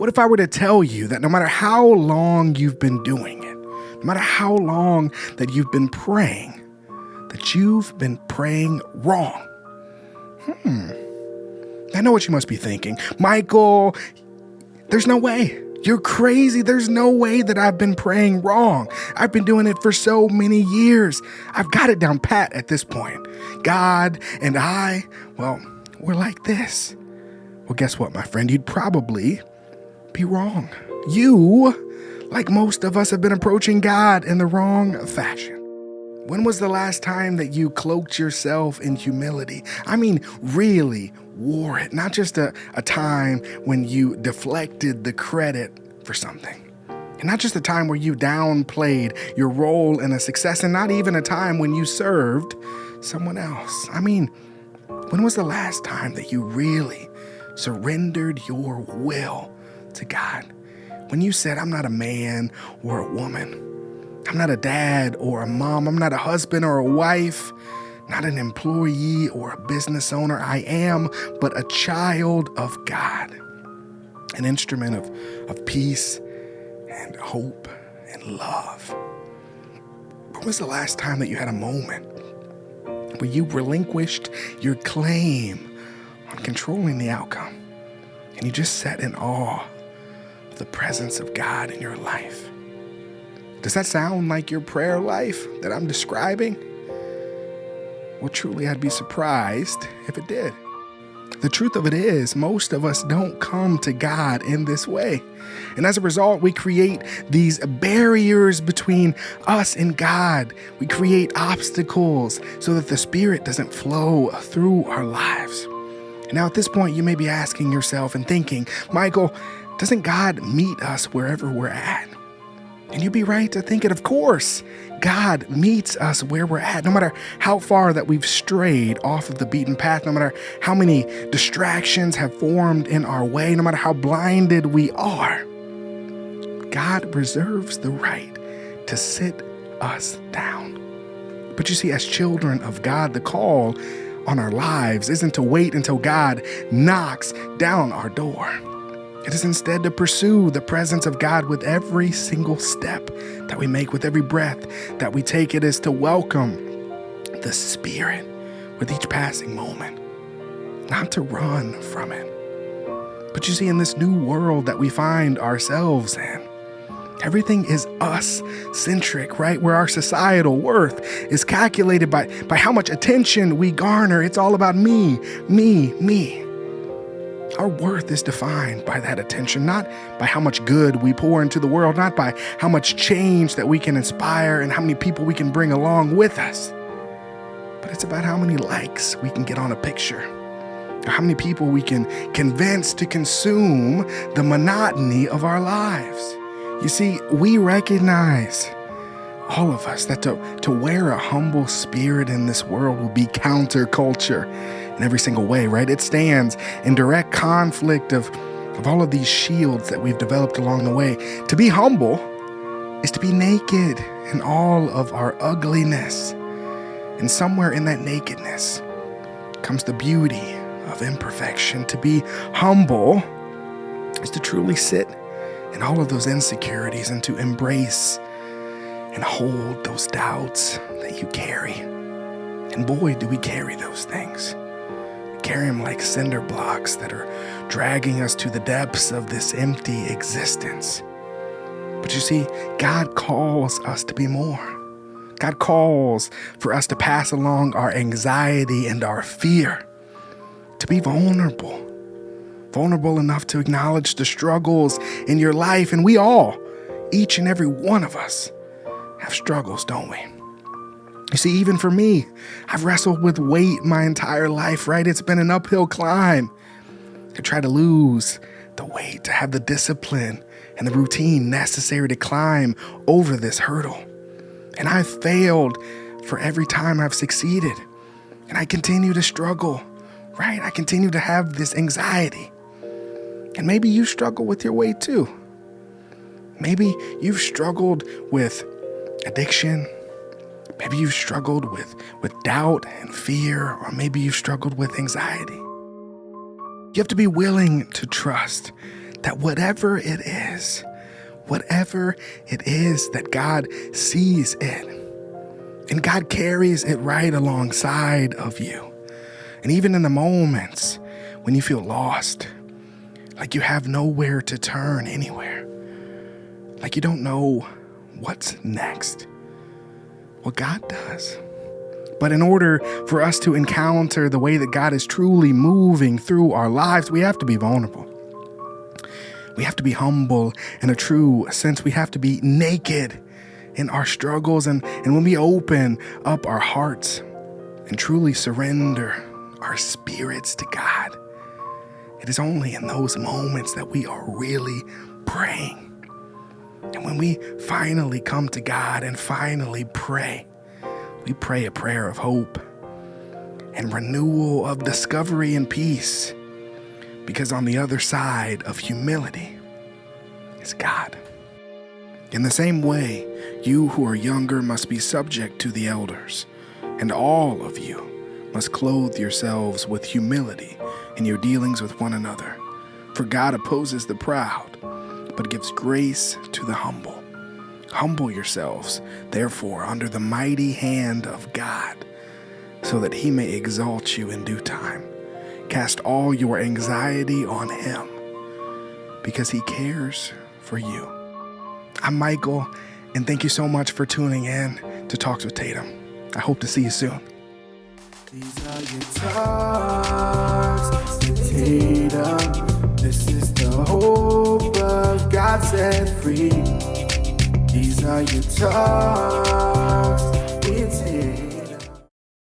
What if I were to tell you that no matter how long you've been doing it, no matter how long that you've been praying wrong? I know what you must be thinking. Michael, there's no way. You're crazy. There's no way that I've been praying wrong. I've been doing it for so many years. I've got it down pat at this point. God and I, well, we're like this. Well, guess what, my friend? You'd probably be wrong. You, like most of us, have been approaching God in the wrong fashion. When was the last time that you cloaked yourself in humility? I mean, really wore it, not just a time when you deflected the credit for something. And not just a time where you downplayed your role in a success, and not even a time when you served someone else. I mean, when was the last time that you really surrendered your will to God? When you said, I'm not a man or a woman. I'm not a dad or a mom. I'm not a husband or a wife, not an employee or a business owner. I am but a child of God, an instrument of peace and hope and love. When was the last time that you had a moment where you relinquished your claim on controlling the outcome and you just sat in awe of the presence of God in your life? Does that sound like your prayer life that I'm describing? Well, truly, I'd be surprised if it did. The truth of it is, most of us don't come to God in this way. And as a result, we create these barriers between us and God. We create obstacles so that the Spirit doesn't flow through our lives. And now at this point, you may be asking yourself and thinking, Michael, doesn't God meet us wherever we're at? And you'd be right to think it. Of course, God meets us where we're at, no matter how far that we've strayed off of the beaten path, no matter how many distractions have formed in our way, no matter how blinded we are. God reserves the right to sit us down. But you see, as children of God, the call on our lives isn't to wait until God knocks down our door. It is instead to pursue the presence of God with every single step that we make, with every breath that we take. It is to welcome the Spirit with each passing moment, not to run from it. But you see, in this new world that we find ourselves in, everything is us-centric, right? Where our societal worth is calculated by how much attention we garner. It's all about me, me, me. Our worth is defined by that attention, not by how much good we pour into the world, not by how much change that we can inspire and how many people we can bring along with us. But it's about how many likes we can get on a picture, or how many people we can convince to consume the monotony of our lives. You see, we recognize, all of us, that to wear a humble spirit in this world will be counterculture in every single way, right? It stands in direct conflict of all of these shields that we've developed along the way. To be humble is to be naked in all of our ugliness. And somewhere in that nakedness comes the beauty of imperfection. To be humble is to truly sit in all of those insecurities and to embrace and hold those doubts that you carry. And boy, do we carry those things. Carry them like cinder blocks that are dragging us to the depths of this empty existence. But you see, God calls us to be more. God calls for us to pass along our anxiety and our fear, to be vulnerable enough to acknowledge the struggles in your life. And we all, each and every one of us, have struggles, don't we? You see, even for me, I've wrestled with weight my entire life, right? It's been an uphill climb to try to lose the weight, to have the discipline and the routine necessary to climb over this hurdle. And I've failed for every time I've succeeded. And I continue to struggle, right? I continue to have this anxiety. And maybe you struggle with your weight too. Maybe you've struggled with addiction. Maybe you've struggled with doubt and fear, or maybe you've struggled with anxiety. You have to be willing to trust that whatever it is that God sees it, and God carries it right alongside of you. And even in the moments when you feel lost, like you have nowhere to turn anywhere, like you don't know what's next, well, God does. But in order for us to encounter the way that God is truly moving through our lives, we have to be vulnerable. We have to be humble in a true sense. We have to be naked in our struggles. And when we open up our hearts and truly surrender our spirits to God, it is only in those moments that we are really praying. And when we finally come to God and finally pray, we pray a prayer of hope and renewal of discovery and peace, because on the other side of humility is God. In the same way, you who are younger must be subject to the elders, and all of you must clothe yourselves with humility in your dealings with one another. For God opposes the proud, but gives grace to the humble. Humble yourselves, therefore, under the mighty hand of God, so that he may exalt you in due time. Cast all your anxiety on him, because he cares for you. I'm Michael, and thank you so much for tuning in to Talks with Tatum. I hope to see you soon. These are your talks with Tatum. This is the hope of God set free. These are your talks.